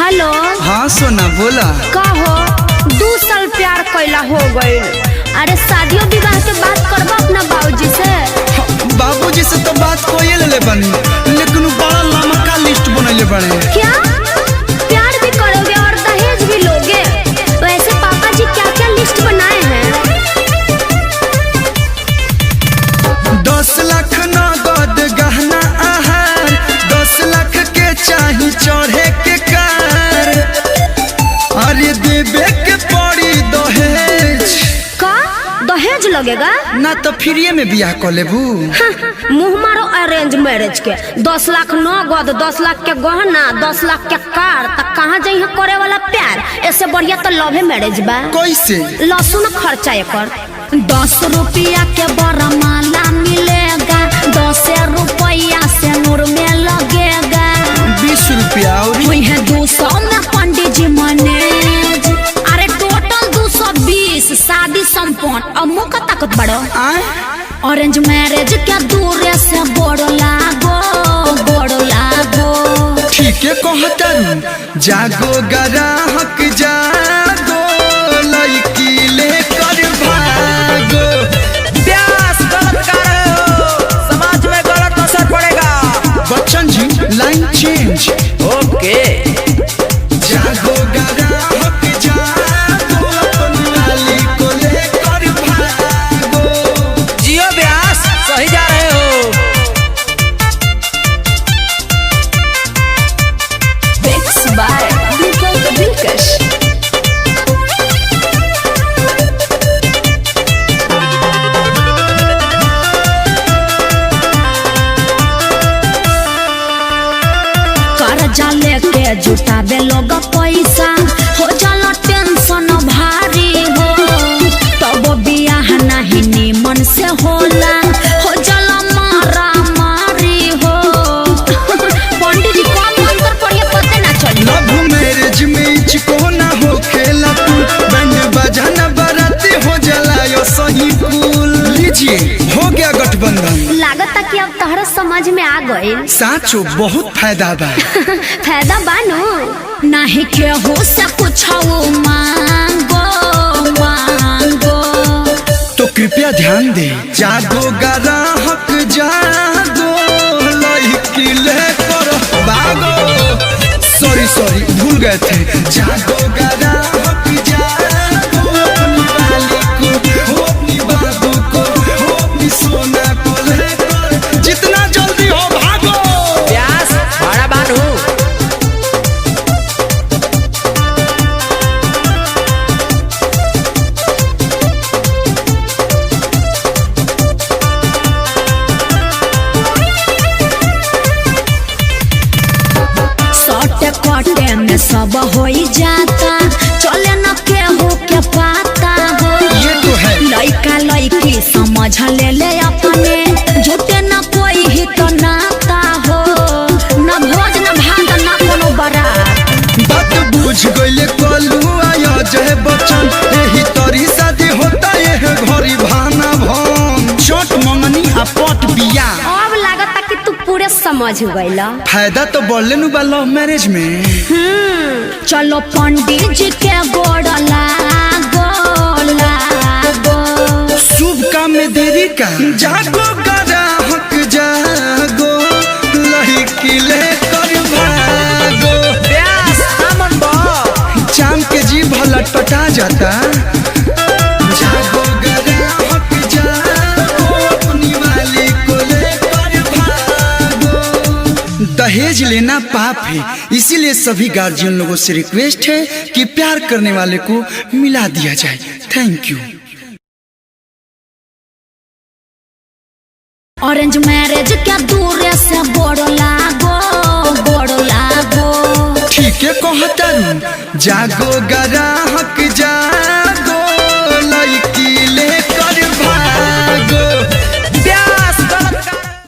Hello. हाँ सोना बोला। का हो 2 साल प्यार कैला हो गए। अरे शादियों विवाह के बात करबा अपना बाबूजी से। बाबूजी से तो बात कोई ले बनी, लेकिन बड़ा लंबा लिस्ट बनले बने। क्या प्यार भी करोगे और दहेज भी लोगे? वैसे पापा जी क्या क्या लिस्ट बनाए हैं? 10 लाख नगद गहना आहार, 10 लाख के चाही चढ़े के कार, अरे देवे के पड़ी दहेज। का दहेज लगेगा? ना तो फ्रीए में बियाह कर लेबू। मुँह मारो अरेंज मैरिज के। 10 लाख नगद, 10 लाख के गहना, 10 लाख के कार, तक कहाँ जाइए करे वाला प्यार? ऐसे बढ़िया तो लव मैरिज बा। कैसे? लहसुन खर्चा एकर 10 रुपया के बड़ा माला मिलेगा, 10 रुपया से नूर में लगेगा, 20 रुपया और 200 में पंडित जी मैनेज। अरे टोटल 220 शादी संपन्न। अब मुँह का ताकत बढ़ो। ऑरेंज मैरिज क्या दूर से बोड़ लागो। ठीक है कहतरू, जागो ग्राहक जागो, लड़की लेकर भागो। प्यास गलत कर रहे हो, समाज में गलत असर पड़ेगा। Bachchan ji line change. ओके। जागो ग्राहक जागो, लाली को लेकर भागो। जियो व्यास सही जा रहे हो। Mixed by Dilkash। कर्जा लेके जुटावे लोग पैसा, हो जाला टेंशन भारी हो, तब बियाह नहीं निमन से होला, हो जाला मारा मारी हो। पंडित जी कौन मंत्र पढ़िए पता ना चली। लव मैरिज में इचको ना हो खेला तू, बैंड बजाना बाराती हो जलायो सही फूल। लीजिए हो गया गठबंधन। लागता कि अब तहरा समझ में आ गई। साचो बहुत फायदा बा। फायदा बानो नहीं केहू से कुछ मांगो। तो कृपया ध्यान दे, जागो ग्राहक जागो, लड़की लेकर भागो। सॉरी भूल गए थे। जागो ग्राहक जागो, अपनी वाली को हो, अपनी बाबू को हो, अपनी सोना को लेकर जितना जल्दी हो भागो। प्यास बड़ा बानू। सटे कटे में सब हो जाता, चले न केहू के पाता हो। ये तो है। लइका लइकी समझ ले अपने, झूठे न कोई ही तो नाता हो, न भोज न भात न कोनो बारात। बात बुझ गईले कलू आया जय बच्चन, यही तरी शादी होता ये घरी भाना भन, चोट मंगनी आ पट बिया। अब लागता कि तू पूरे समझ गईला। फायदा तो बढ़ले नु बा लव मैरिज में। चलो पंडित जी के गोड़ लागो। शुभ काम में देरी का। जागो ग्राहक जागो, लड़की लेकर भागो। प्यास अमन बा। चाम के जी भला टटा जाता। जागो ग्राहक जागो, अपनी वाली को लेकर भागो। दहेज लेना पाप है, इसीलिए सभी गार्जियन लोगों से रिक्वेस्ट है कि प्यार करने वाले को मिला दिया जाए। Thank you. ऑरेंज मैरिज क्या दूर से बोड़ लागो। ठीक है कहतरू, जागो ग्राहक जागो,